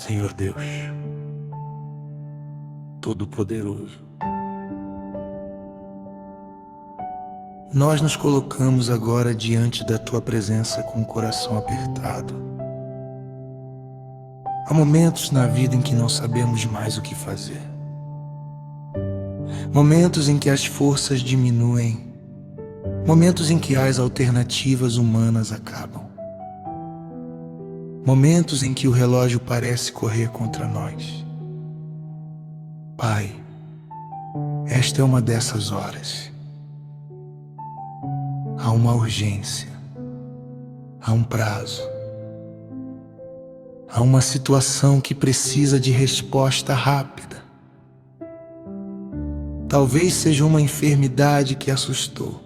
Senhor Deus, Todo-Poderoso, nós nos colocamos agora diante da Tua presença com o coração apertado. Há momentos na vida em que não sabemos mais o que fazer. Momentos em que as forças diminuem. Momentos em que as alternativas humanas acabam. Momentos em que o relógio parece correr contra nós. Pai, esta é uma dessas horas. Há uma urgência, há um prazo, há uma situação que precisa de resposta rápida. Talvez seja uma enfermidade que assustou.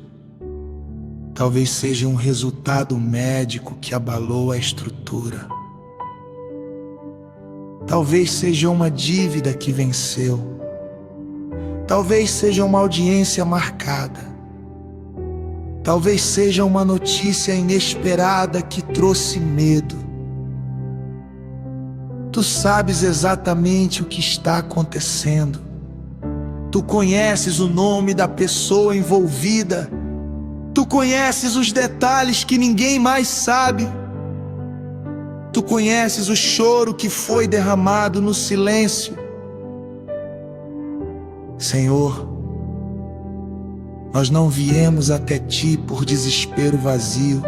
Talvez seja um resultado médico que abalou a estrutura. Talvez seja uma dívida que venceu. Talvez seja uma audiência marcada. Talvez seja uma notícia inesperada que trouxe medo. Tu sabes exatamente o que está acontecendo. Tu conheces o nome da pessoa envolvida. Tu conheces os detalhes que ninguém mais sabe. Tu conheces o choro que foi derramado no silêncio. Senhor, nós não viemos até Ti por desespero vazio.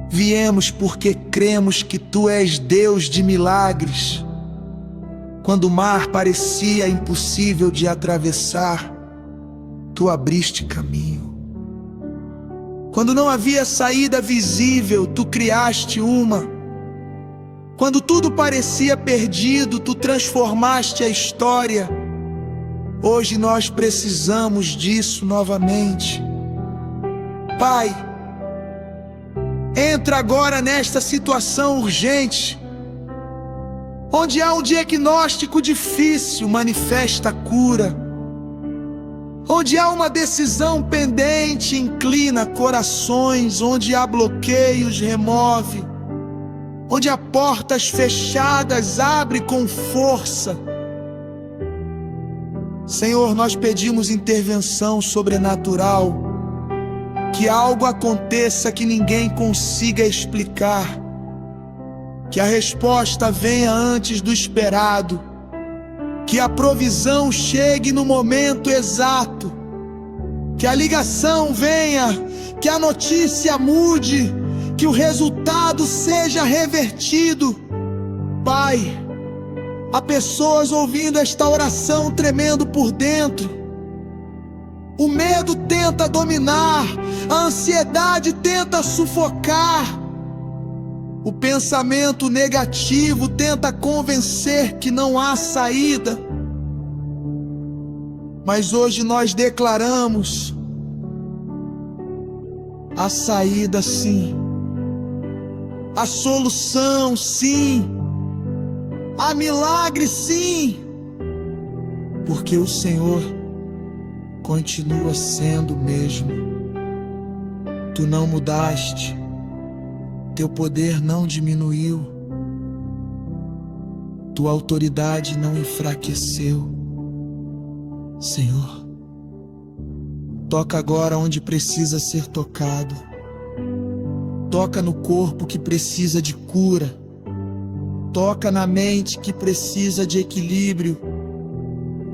Viemos porque cremos que Tu és Deus de milagres. Quando o mar parecia impossível de atravessar, Tu abriste caminho. Quando não havia saída visível, Tu criaste uma. Quando tudo parecia perdido, Tu transformaste a história. Hoje nós precisamos disso novamente. Pai, entra agora nesta situação urgente. Onde há um diagnóstico difícil, manifesta a cura. Onde há uma decisão pendente, inclina corações. Onde há bloqueios, remove. Onde há portas fechadas, abre com força. Senhor, nós pedimos intervenção sobrenatural. Que algo aconteça que ninguém consiga explicar. Que a resposta venha antes do esperado. Que a provisão chegue no momento exato. Que a ligação venha, que a notícia mude, que o resultado seja revertido. Pai, há pessoas ouvindo esta oração tremendo por dentro. O medo tenta dominar, a ansiedade tenta sufocar. O pensamento negativo tenta convencer que não há saída. Mas hoje nós declaramos a saída sim, a solução sim, a milagre sim, porque o Senhor continua sendo o mesmo. Tu não mudaste. Teu poder não diminuiu. Tua autoridade não enfraqueceu. Senhor, toca agora onde precisa ser tocado. Toca no corpo que precisa de cura. Toca na mente que precisa de equilíbrio.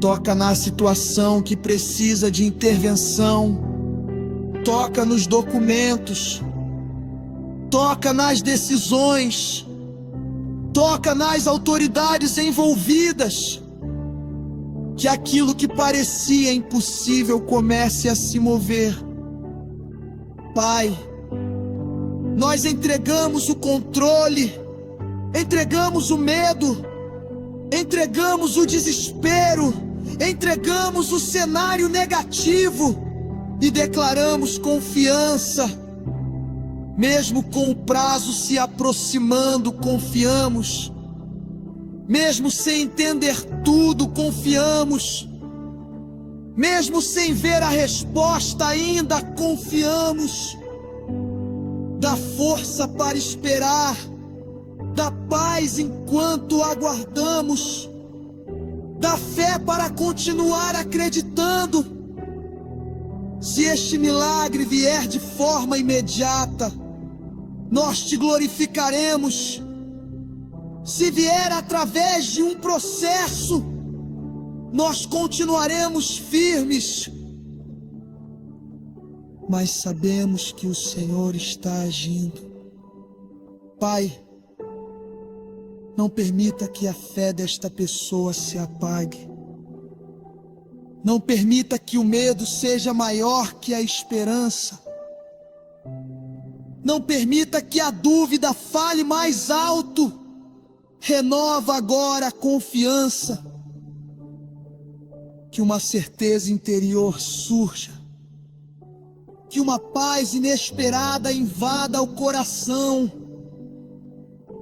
Toca na situação que precisa de intervenção. Toca nos documentos. Toca nas decisões, toca nas autoridades envolvidas, que aquilo que parecia impossível comece a se mover. Pai, nós entregamos o controle, entregamos o medo, entregamos o desespero, entregamos o cenário negativo e declaramos confiança. Mesmo com o prazo se aproximando, confiamos. Mesmo sem entender tudo, confiamos. Mesmo sem ver a resposta ainda, confiamos. Dá força para esperar. da paz enquanto aguardamos, da fé para continuar acreditando. Se este milagre vier de forma imediata, nós te glorificaremos. Se vier através de um processo, nós continuaremos firmes. Mas sabemos que o Senhor está agindo. Pai, não permita que a fé desta pessoa se apague. Não permita que o medo seja maior que a esperança. Não permita que a dúvida fale mais alto. Renova agora a confiança. Que uma certeza interior surja. Que uma paz inesperada invada o coração.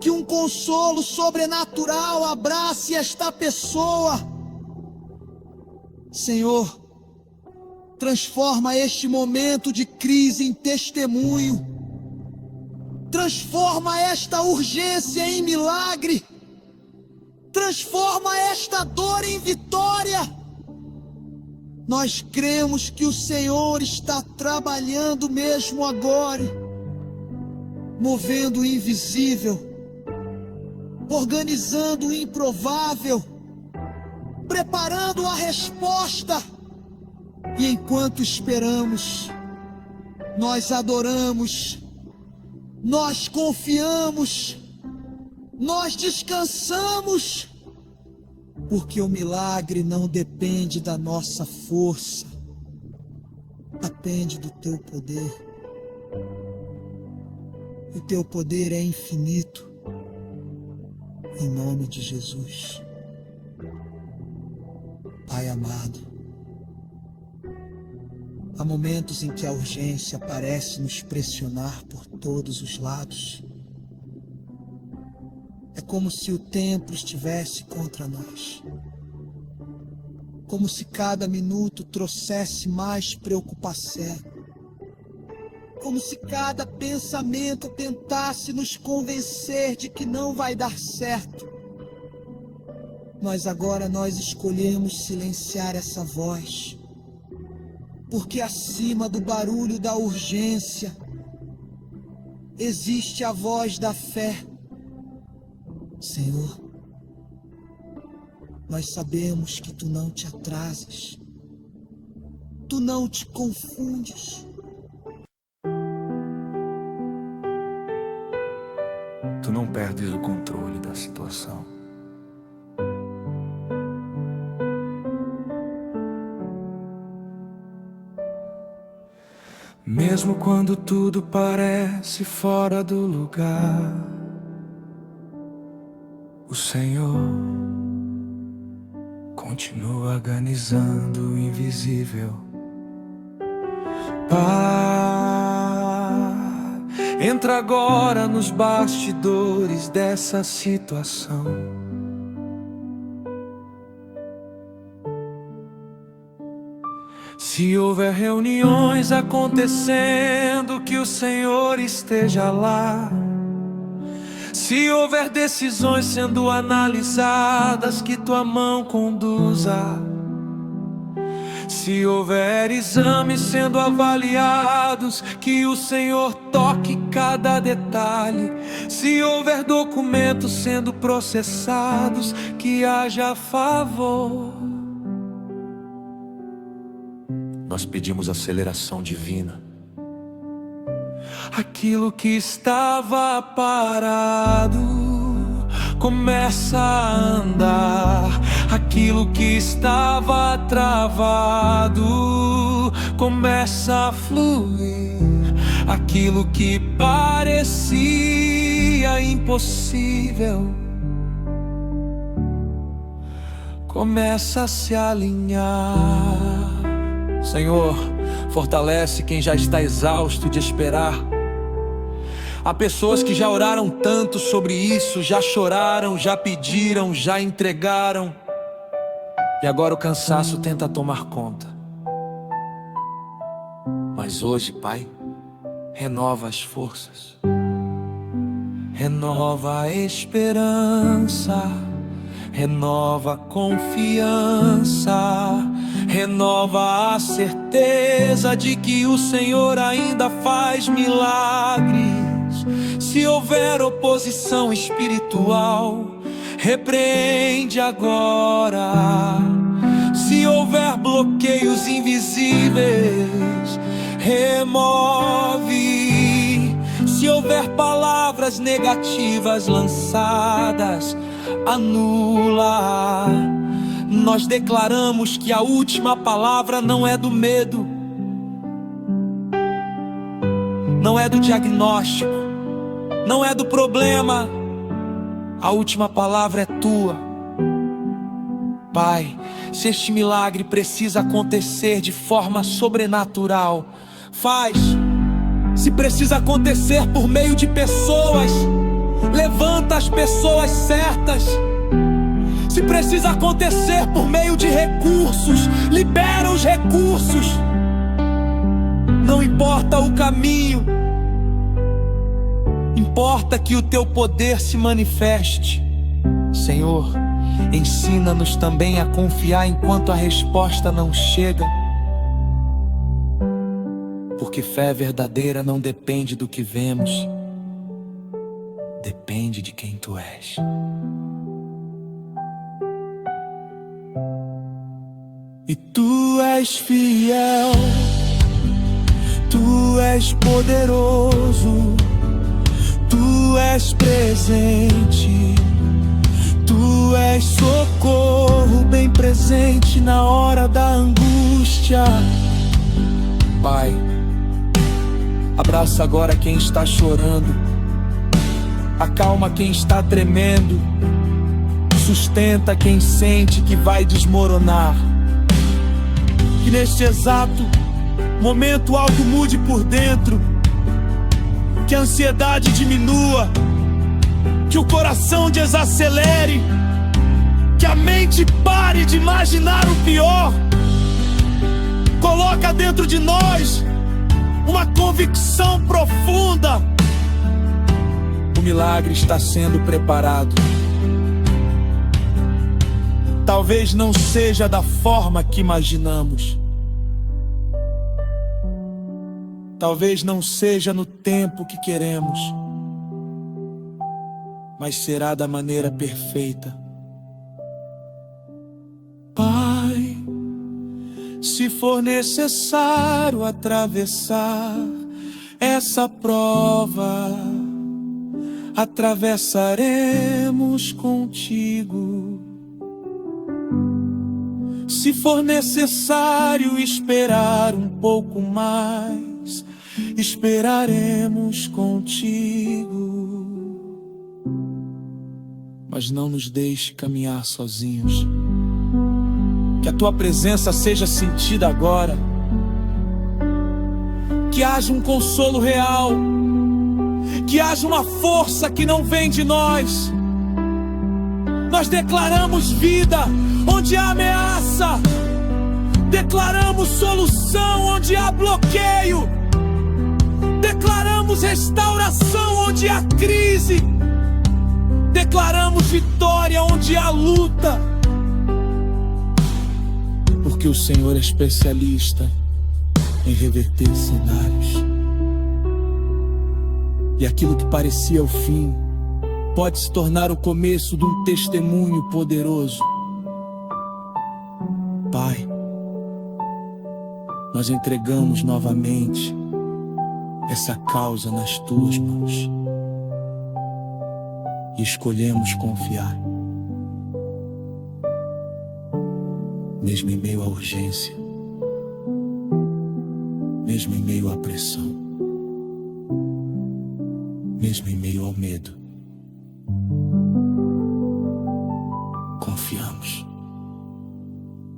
Que um consolo sobrenatural abrace esta pessoa. Senhor, transforma este momento de crise em testemunho. Transforma esta urgência em milagre. Transforma esta dor em vitória. Nós cremos que o Senhor está trabalhando mesmo agora, movendo o invisível, organizando o improvável, preparando a resposta. E enquanto esperamos, nós adoramos, nós confiamos, nós descansamos, porque o milagre não depende da nossa força, depende do teu poder. O teu poder é infinito, em nome de Jesus. Pai amado, há momentos em que a urgência parece nos pressionar por todos os lados. É como se o tempo estivesse contra nós. Como se cada minuto trouxesse mais preocupação. Como se cada pensamento tentasse nos convencer de que não vai dar certo. Mas agora nós escolhemos silenciar essa voz. Porque acima do barulho da urgência, existe a voz da fé. Senhor, nós sabemos que Tu não te atrasas, Tu não te confundes. Tu não perdes o controle da situação. Mesmo quando tudo parece fora do lugar, o Senhor continua organizando o invisível. Pai, entra agora nos bastidores dessa situação. Se houver reuniões acontecendo, que o Senhor esteja lá. Se houver decisões sendo analisadas, que Tua mão conduza. Se houver exames sendo avaliados, que o Senhor toque cada detalhe. Se houver documentos sendo processados, que haja favor. Nós pedimos aceleração divina. Aquilo que estava parado começa a andar. Aquilo que estava travado começa a fluir. Aquilo que parecia impossível começa a se alinhar. Senhor, fortalece quem já está exausto de esperar. Há pessoas que já oraram tanto sobre isso, já choraram, já pediram, já entregaram, e agora o cansaço tenta tomar conta. Mas hoje, Pai, renova as forças. renova a esperança, renova a confiança, renova a certeza de que o Senhor ainda faz milagres. Se houver oposição espiritual, repreende agora. Se houver bloqueios invisíveis, remove. Se houver palavras negativas lançadas, anula. Nós declaramos que a última palavra não é do medo, não é do diagnóstico, não é do problema. A última palavra é tua. Pai, se este milagre precisa acontecer de forma sobrenatural, faz. Se precisa acontecer por meio de pessoas, levanta as pessoas certas. Se precisa acontecer por meio de recursos, libera os recursos. Não importa o caminho, importa que o teu poder se manifeste. Senhor, ensina-nos também a confiar enquanto a resposta não chega, porque fé verdadeira não depende do que vemos, depende de quem tu és. E tu és fiel, tu és poderoso, tu és presente, tu és socorro bem presente na hora da angústia. Pai, abraça agora quem está chorando, acalma quem está tremendo, sustenta quem sente que vai desmoronar. Que neste exato momento algo mude por dentro, que a ansiedade diminua, que o coração desacelere, que a mente pare de imaginar o pior. Coloca dentro de nós uma convicção profunda. O milagre está sendo preparado. Talvez não seja da forma que imaginamos, talvez não seja no tempo que queremos, mas será da maneira perfeita. Pai, se for necessário atravessar essa prova, atravessaremos contigo. Se for necessário esperar um pouco mais, esperaremos contigo. Mas não nos deixe caminhar sozinhos. Que a tua presença seja sentida agora. Que haja um consolo real. Que haja uma força que não vem de nós. Nós declaramos vida onde há ameaça. Declaramos solução onde há bloqueio. Declaramos restauração onde há crise. Declaramos vitória onde há luta. Porque o Senhor é especialista em reverter cenários. E aquilo que parecia o fim pode se tornar o começo de um testemunho poderoso. Pai, nós entregamos novamente essa causa nas tuas mãos e escolhemos confiar, mesmo em meio à urgência, mesmo em meio à pressão, mesmo em meio ao medo. Confiamos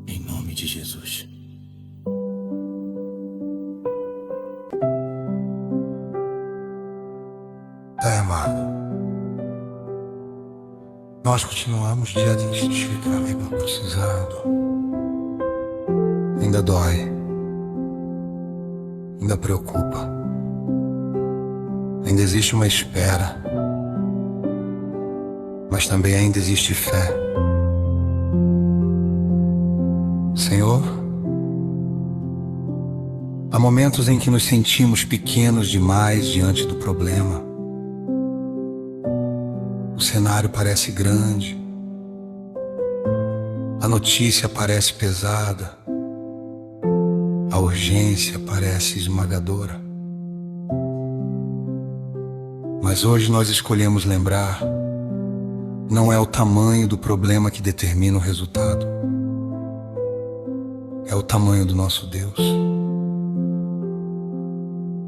em nome de Jesus. Amado, nós continuamos diante de ti, amigo, precisando. Ainda dói, ainda preocupa, ainda existe uma espera, mas também ainda existe fé. Senhor, há momentos em que nos sentimos pequenos demais diante do problema. O cenário parece grande, a notícia parece pesada, a urgência parece esmagadora. Mas hoje nós escolhemos lembrar, não é o tamanho do problema que determina o resultado, é o tamanho do nosso Deus.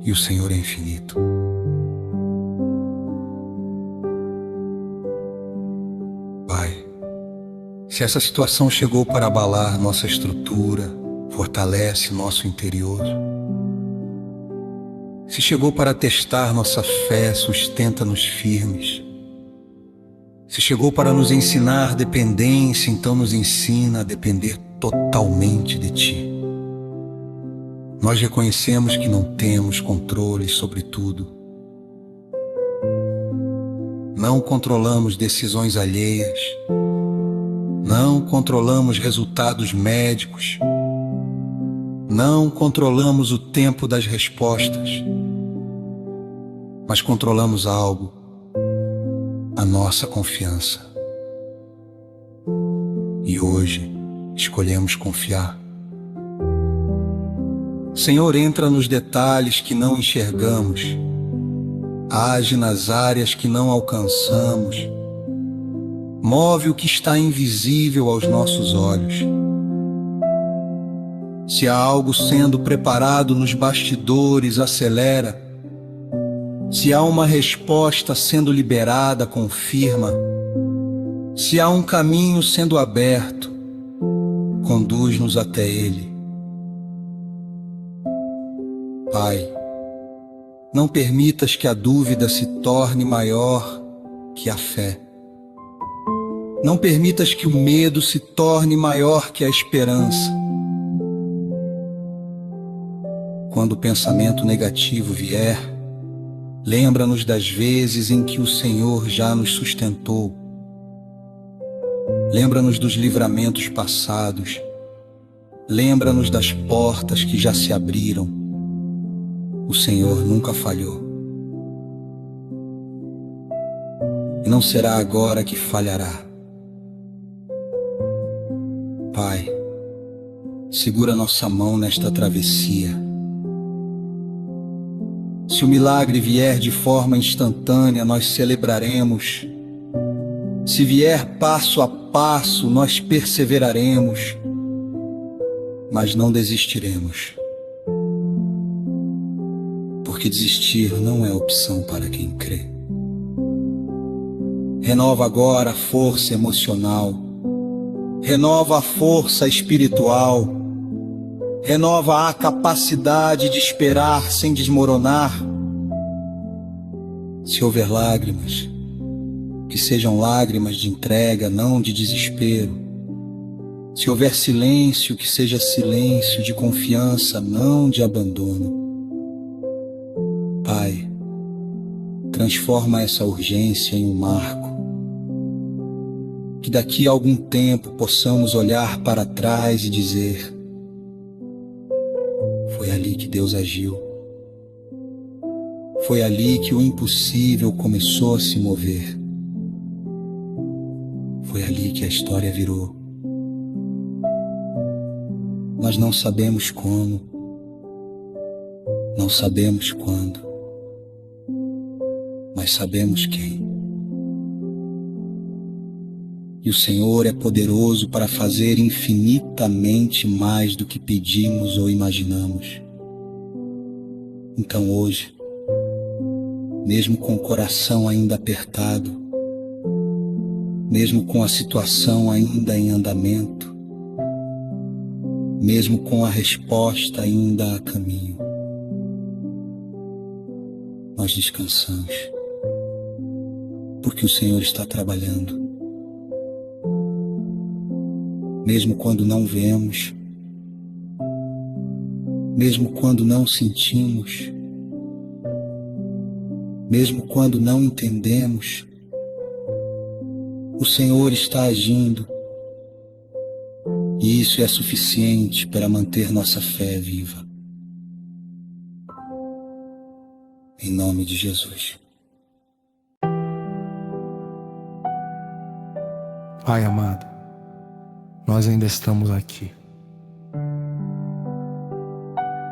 E o Senhor é infinito. Pai, se essa situação chegou para abalar nossa estrutura, fortalece nosso interior. Se chegou para testar nossa fé, sustenta-nos firmes. Se chegou para nos ensinar dependência, então nos ensina a depender totalmente de Ti. Nós reconhecemos que não temos controle sobre tudo. Não controlamos decisões alheias. Não controlamos resultados médicos. Não controlamos o tempo das respostas. Mas controlamos algo: a nossa confiança. E hoje escolhemos confiar. Senhor, entra nos detalhes que não enxergamos, age nas áreas que não alcançamos, move o que está invisível aos nossos olhos. Se há algo sendo preparado nos bastidores, acelera. Se há uma resposta sendo liberada, confirma. Se há um caminho sendo aberto, conduz-nos até ele. Pai, não permitas que a dúvida se torne maior que a fé. Não permitas que o medo se torne maior que a esperança. Quando o pensamento negativo vier, lembra-nos das vezes em que o Senhor já nos sustentou. Lembra-nos dos livramentos passados. Lembra-nos das portas que já se abriram. O Senhor nunca falhou. E não será agora que falhará. Pai, segura nossa mão nesta travessia. Se o milagre vier de forma instantânea, nós celebraremos. Se vier passo a passo, nós perseveraremos, mas não desistiremos. Porque desistir não é opção para quem crê. Renova agora a força emocional, renova a força espiritual, renova a capacidade de esperar sem desmoronar. Se houver lágrimas, que sejam lágrimas de entrega, não de desespero. Se houver silêncio, que seja silêncio de confiança, não de abandono. Pai, transforma essa urgência em um marco. Que daqui a algum tempo possamos olhar para trás e dizer: foi ali que Deus agiu. Foi ali que o impossível começou a se mover. Foi ali que a história virou. Nós não sabemos como, não sabemos quando, mas sabemos quem. E o Senhor é poderoso para fazer infinitamente mais do que pedimos ou imaginamos. Então hoje, mesmo com o coração ainda apertado, mesmo com a situação ainda em andamento, mesmo com a resposta ainda a caminho, nós descansamos, porque o Senhor está trabalhando. Mesmo quando não vemos, mesmo quando não sentimos, mesmo quando não entendemos, o Senhor está agindo, e isso é suficiente para manter nossa fé viva. Em nome de Jesus. Pai amado, nós ainda estamos aqui,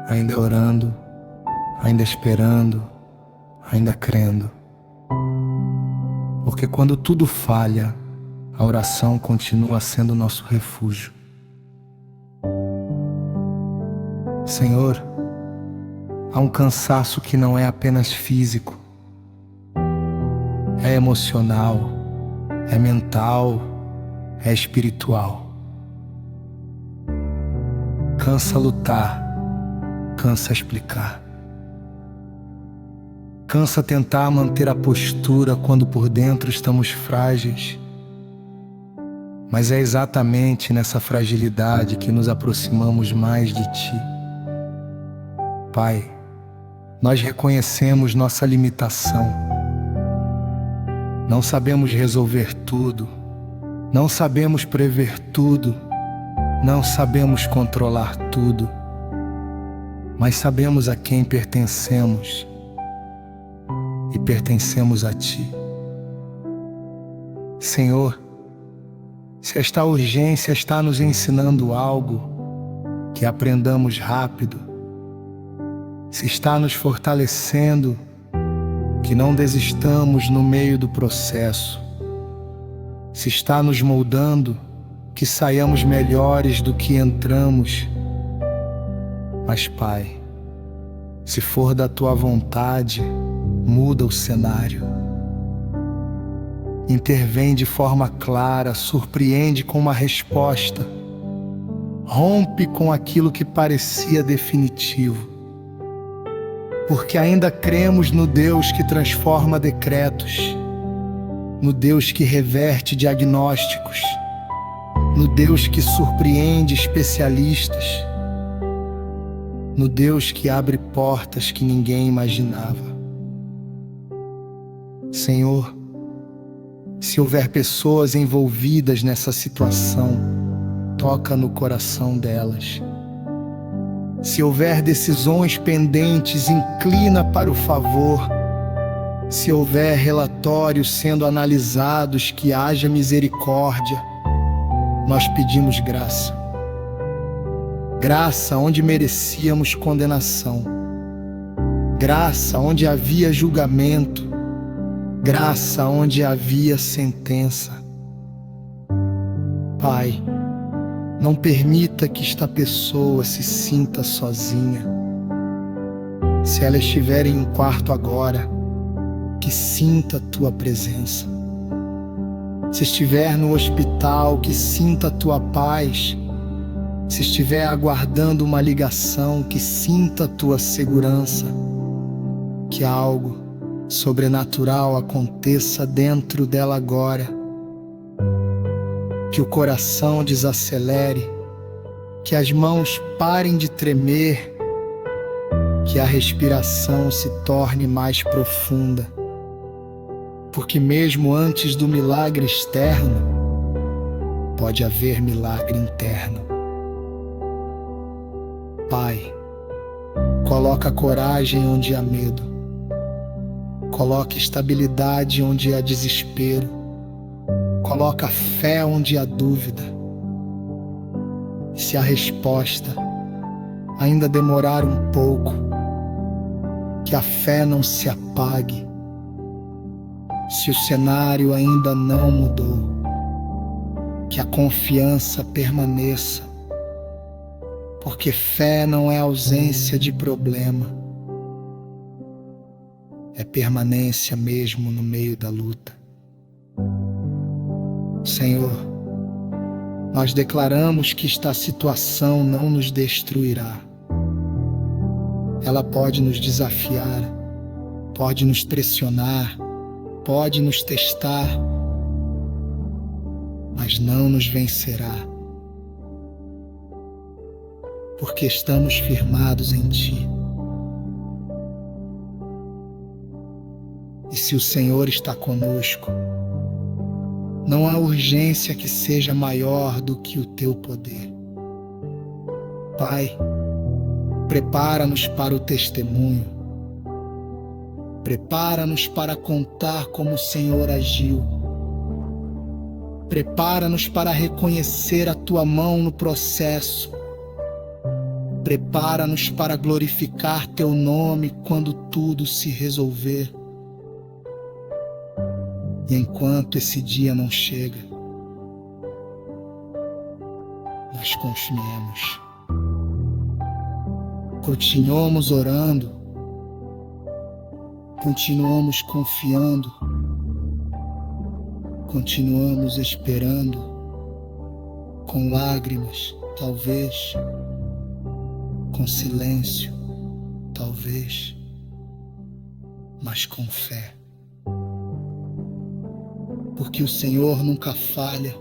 ainda orando, ainda esperando, ainda crendo. Porque quando tudo falha, a oração continua sendo nosso refúgio. Senhor, há um cansaço que não é apenas físico, é emocional, é mental, é espiritual. Cansa lutar, cansa explicar. Cansa tentar manter a postura quando por dentro estamos frágeis. Mas é exatamente nessa fragilidade que nos aproximamos mais de Ti. Pai, nós reconhecemos nossa limitação. Não sabemos resolver tudo, não sabemos prever tudo, não sabemos controlar tudo, mas sabemos a quem pertencemos e pertencemos a Ti. Senhor, se esta urgência está nos ensinando algo, que aprendamos rápido. Se está nos fortalecendo, que não desistamos no meio do processo. Se está nos moldando, que saiamos melhores do que entramos. Mas, Pai, se for da Tua vontade, muda o cenário. Intervém de forma clara, surpreende com uma resposta. Rompe com aquilo que parecia definitivo. Porque ainda cremos no Deus que transforma decretos, no Deus que reverte diagnósticos, no Deus que surpreende especialistas, no Deus que abre portas que ninguém imaginava. Senhor, se houver pessoas envolvidas nessa situação, toca no coração delas. Se houver decisões pendentes, inclina para o favor. Se houver relatórios sendo analisados, que haja misericórdia. Nós pedimos graça. Graça onde merecíamos condenação. Graça onde havia julgamento. Graça onde havia sentença. Pai, não permita que esta pessoa se sinta sozinha. Se ela estiver em um quarto agora, que sinta a Tua presença. Se estiver no hospital, que sinta a Tua paz. Se estiver aguardando uma ligação, que sinta a Tua segurança. Que algo sobrenatural aconteça dentro dela agora. Que o coração desacelere, que as mãos parem de tremer, que a respiração se torne mais profunda. Porque mesmo antes do milagre externo, pode haver milagre interno. Pai, coloca coragem onde há medo. Coloca estabilidade onde há desespero. Coloca fé onde há dúvida. Se a resposta ainda demorar um pouco, que a fé não se apague. Se o cenário ainda não mudou, que a confiança permaneça. Porque fé não é ausência de problema, é permanência mesmo no meio da luta. Senhor, nós declaramos que esta situação não nos destruirá. Ela pode nos desafiar, pode nos pressionar, pode nos testar, mas não nos vencerá. Porque estamos firmados em Ti. E se o Senhor está conosco, Não há urgência que seja maior do que o teu poder. Pai, prepara-nos para o testemunho. Prepara-nos para contar como o Senhor agiu. Prepara-nos para reconhecer a tua mão no processo. Prepara-nos para glorificar teu nome quando tudo se resolver. E enquanto esse dia não chega, nós confiemos. Continuamos orando, continuamos confiando, continuamos esperando, com lágrimas, talvez, com silêncio, talvez, mas com fé. Porque o Senhor nunca falha,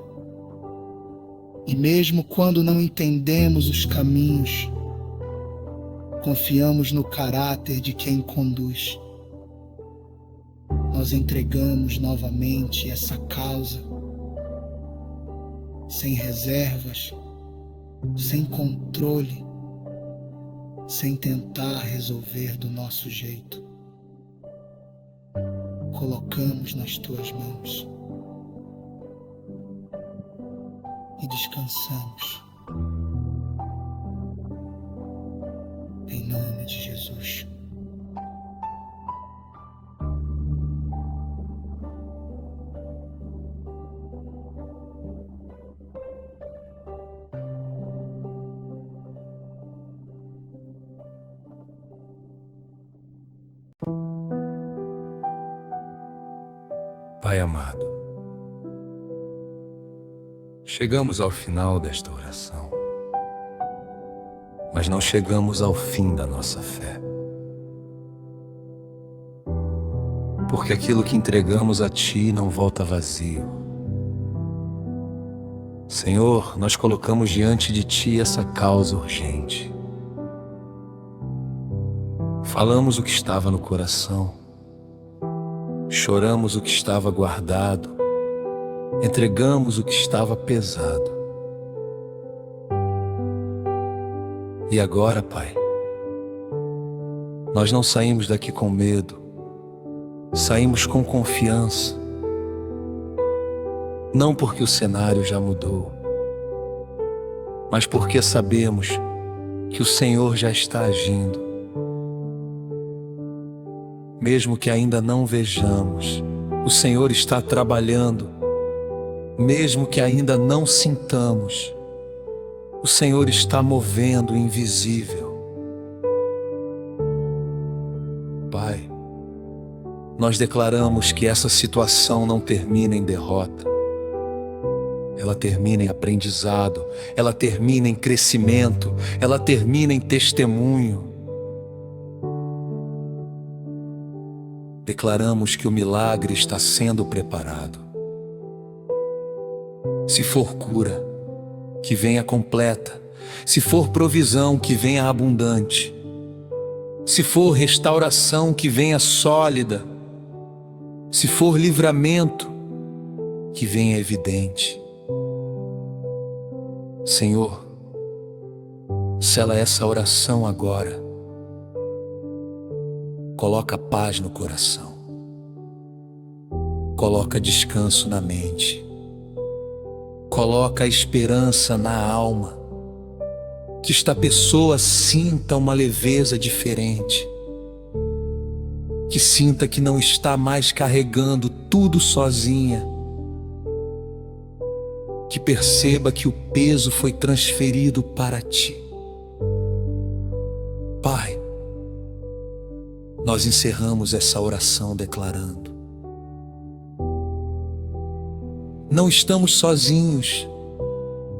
e mesmo quando não entendemos os caminhos, confiamos no caráter de quem conduz. Nós entregamos novamente essa causa, sem reservas, sem controle, sem tentar resolver do nosso jeito. Colocamos nas tuas mãos e descansamos. Em nome de Jesus. Pai amado, chegamos ao final desta oração, mas não chegamos ao fim da nossa fé. Porque aquilo que entregamos a Ti não volta vazio. Senhor, nós colocamos diante de Ti essa causa urgente. Falamos o que estava no coração. Choramos o que estava guardado, entregamos o que estava pesado. E agora, Pai, nós não saímos daqui com medo, saímos com confiança. Não porque o cenário já mudou, mas porque sabemos que o Senhor já está agindo. Mesmo que ainda não vejamos, o Senhor está trabalhando. Mesmo que ainda não sintamos, o Senhor está movendo o invisível. Pai, nós declaramos que essa situação não termina em derrota. Ela termina em aprendizado, ela termina em crescimento, ela termina em testemunho. Declaramos que o milagre está sendo preparado. Se for cura, que venha completa. Se for provisão, que venha abundante. Se for restauração, que venha sólida. Se for livramento, que venha evidente. Senhor, sela essa oração agora. Coloca paz no coração. Coloca descanso na mente. Coloca esperança na alma. Que esta pessoa sinta uma leveza diferente. Que sinta que não está mais carregando tudo sozinha. Que perceba que o peso foi transferido para Ti. Pai, nós encerramos essa oração declarando: não estamos sozinhos,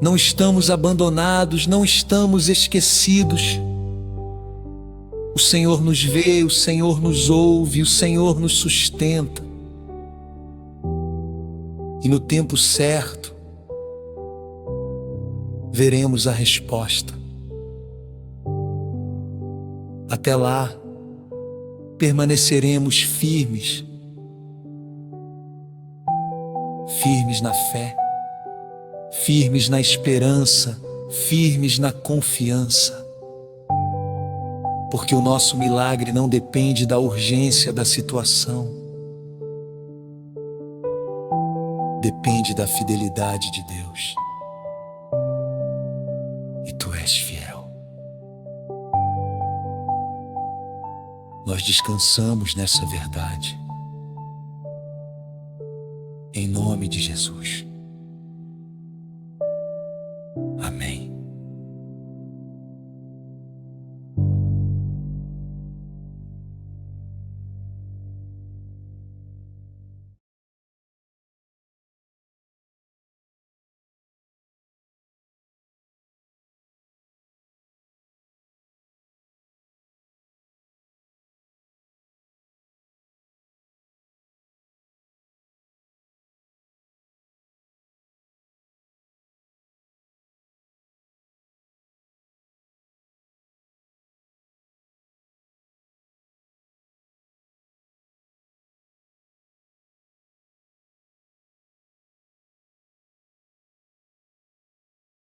não estamos abandonados, não estamos esquecidos. O Senhor nos vê, o Senhor nos ouve, o Senhor nos sustenta. E no tempo certo, veremos a resposta. Até lá, firmes na fé, firmes na esperança, firmes na confiança. Porque o nosso milagre não depende da urgência da situação, depende da fidelidade de Deus. E tu és fiel. Nós descansamos nessa verdade. Em nome de Jesus.